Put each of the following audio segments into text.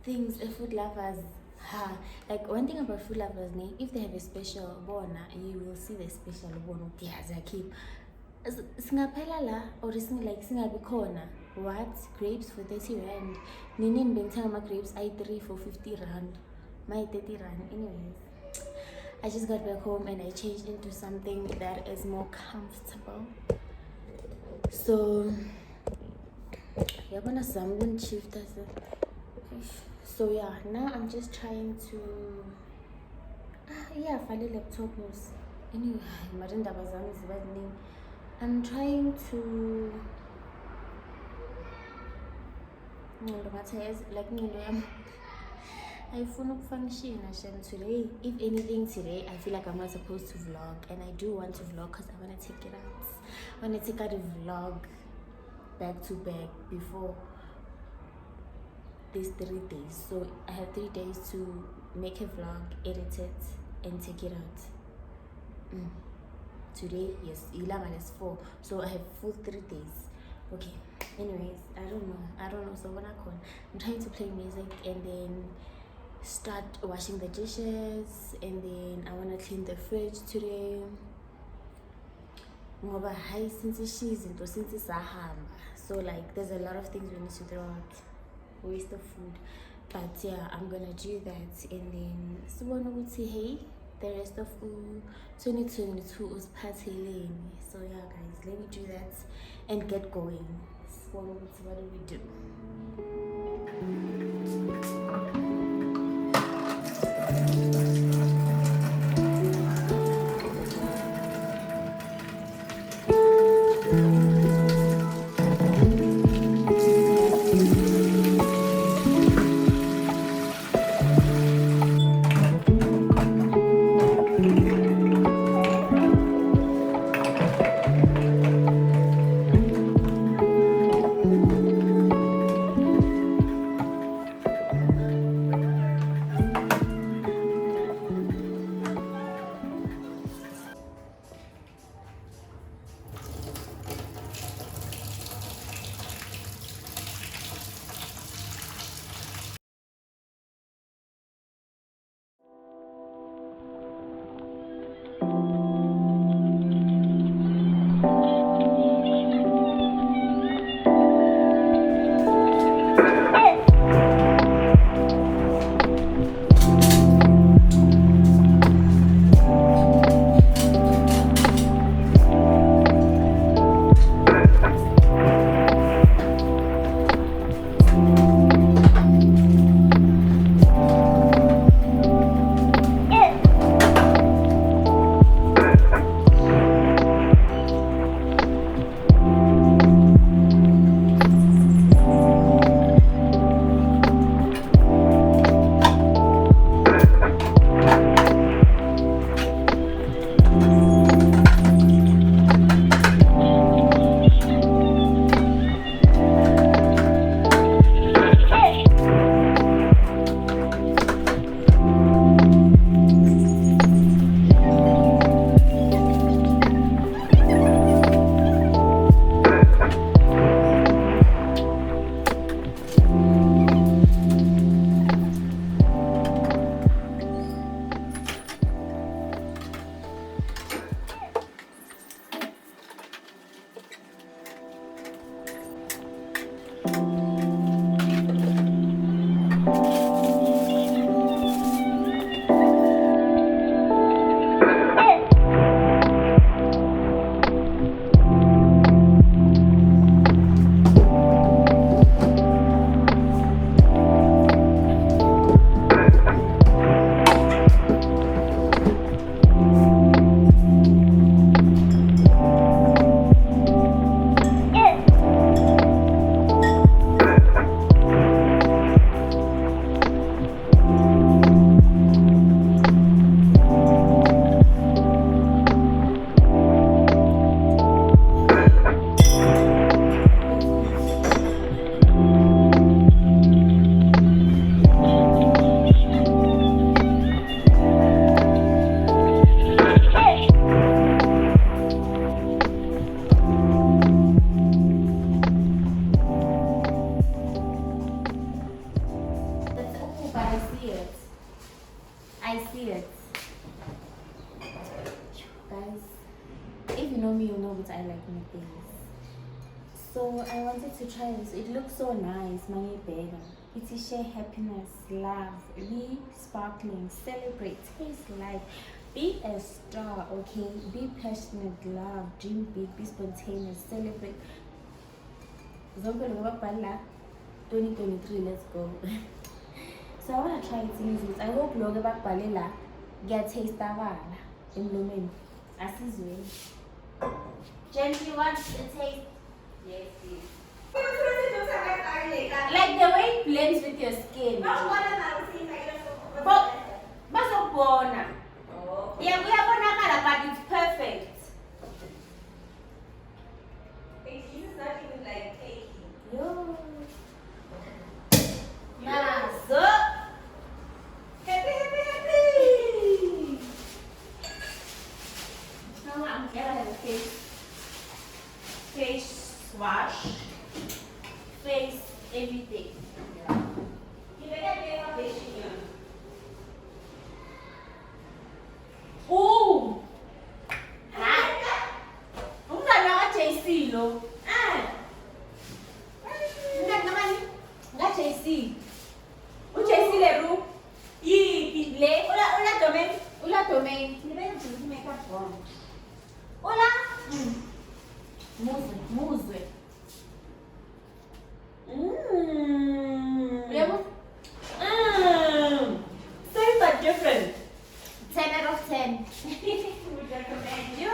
things food lovers. Like one thing about food lovers, if they have a special bona, you will see the special bona. Keep singaphela la or like singabi khona. What grapes for 30 rand? Nini bengithenga ama grapes I3 for 50 rand. My 30 rand. Anyways, I just got back home and I changed into something that is more comfortable. So yeah, I'm gonna shift as a. So yeah, now I'm just trying to find a laptop news. Anyway, I'm trying to like I phone function today. If anything today, I feel like I'm not supposed to vlog, and I do want to vlog because I want to take it out. I want to take out a vlog back to back before these 3 days. So I have 3 days to make a vlog, edit it, and take it out. Today, yes, 11 is 4, so I have full 3 days. Okay. Anyways, I don't know. So when I'm trying to play music and then start washing the dishes, and then I want to clean the fridge today. So like there's a lot of things we need to throw out, waste of food, but yeah, I'm gonna do that. And then someone would say, hey, the rest of 2022 is partying. So yeah guys, let me do that and get going. So what do we do? but I see it. I see it. Guys, if you know me, you know that I like new things. So I wanted to try this. It looks so nice, money better. It's share happiness, love, be sparkling, celebrate, taste life, be a star, okay? Be passionate, love, dream big, be spontaneous, celebrate. 2023, let's go. So I want to try it in this. I hope you get balela get taste abala emlomeni. Asizwe. Gently want the taste. Yes, please. Like the way it blends with your skin. But yeah, we are gonna but it's perfect. This is not even like cake. Yo. Nah, so happy. Now I'm gonna have a face wash, face everything. Oh, umntwana ka-JC lo. Nga-JC. U-JC leru. Yiphi le? Ula domain. Ula. Muzwe. Yebo. Same but different. 10 out of 10. Would recommend. You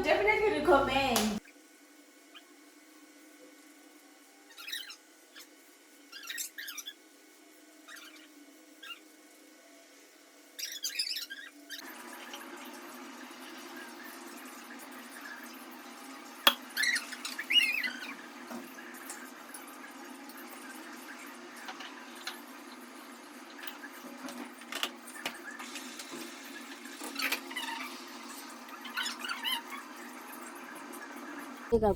definitely recommend.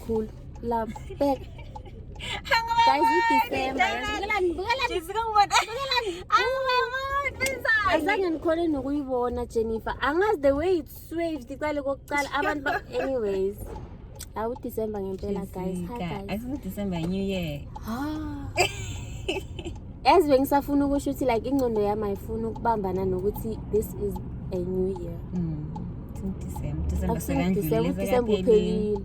Cool. Love. Guys, it's December. Azange nikhole nokuyibona Jennifer. Angazi the way it swaves diqale kokuqala abantu anyways. Awu December ngempela guys. Hi guys. I think December New Year. As bengisafuna ukusho ukuthi like ingqondo yami ayifuna ukubambana nokuthi this is a new year. December uphelile.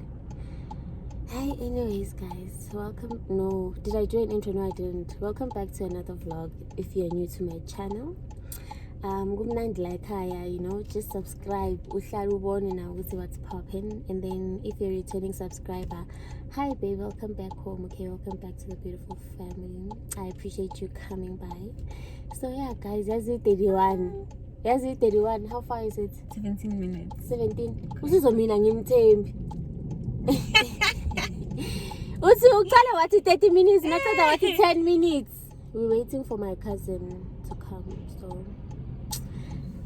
Hi, anyways guys, welcome. No, did I do an intro? No, I didn't. Welcome back to another vlog. If you're new to my channel, you know, just subscribe. What's popping. And then if you're a returning subscriber, hi babe, welcome back home. Okay, welcome back to the beautiful family. I appreciate you coming by. So yeah guys, that's it 31. That's it 31. How far is it? 17 minutes. 17. Usizomina ngimthembi. Uthi uqala wathi 30 minutes, nakuqeda wathi 10 minutes. We're waiting for my cousin to come. So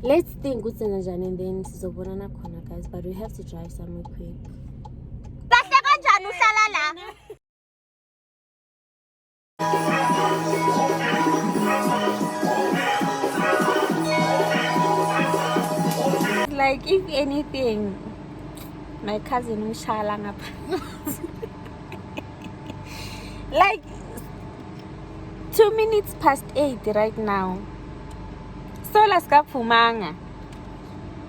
let's think what's in the and then sizobonana khona guys, but we have to drive somewhere quick. Kahle kanjani uhlala la? Like if anything, my cousin ushala ngapha. Like 2 minutes past 8 right now. So let's go Pumanga.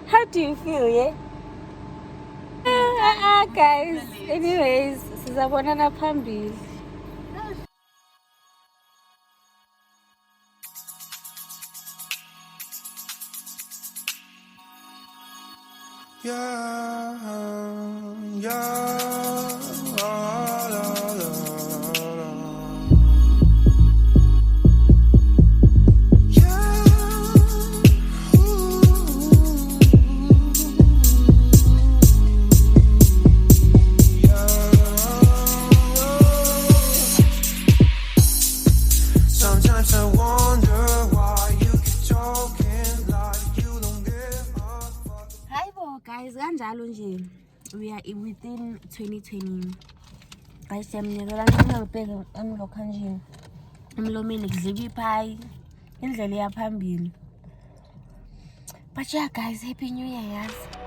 How do you feel, yeah? Guys. Anyways, sizabonana phambili. Sometimes I wonder why you keep talking like you don't give a fuck. Hi guys, kanjalo nje. We are within 2020. Guys, I'm lokhanjini. Emlomeni kudliwa ipie. indlela iya phambili. But yeah guys, happy new year, yes.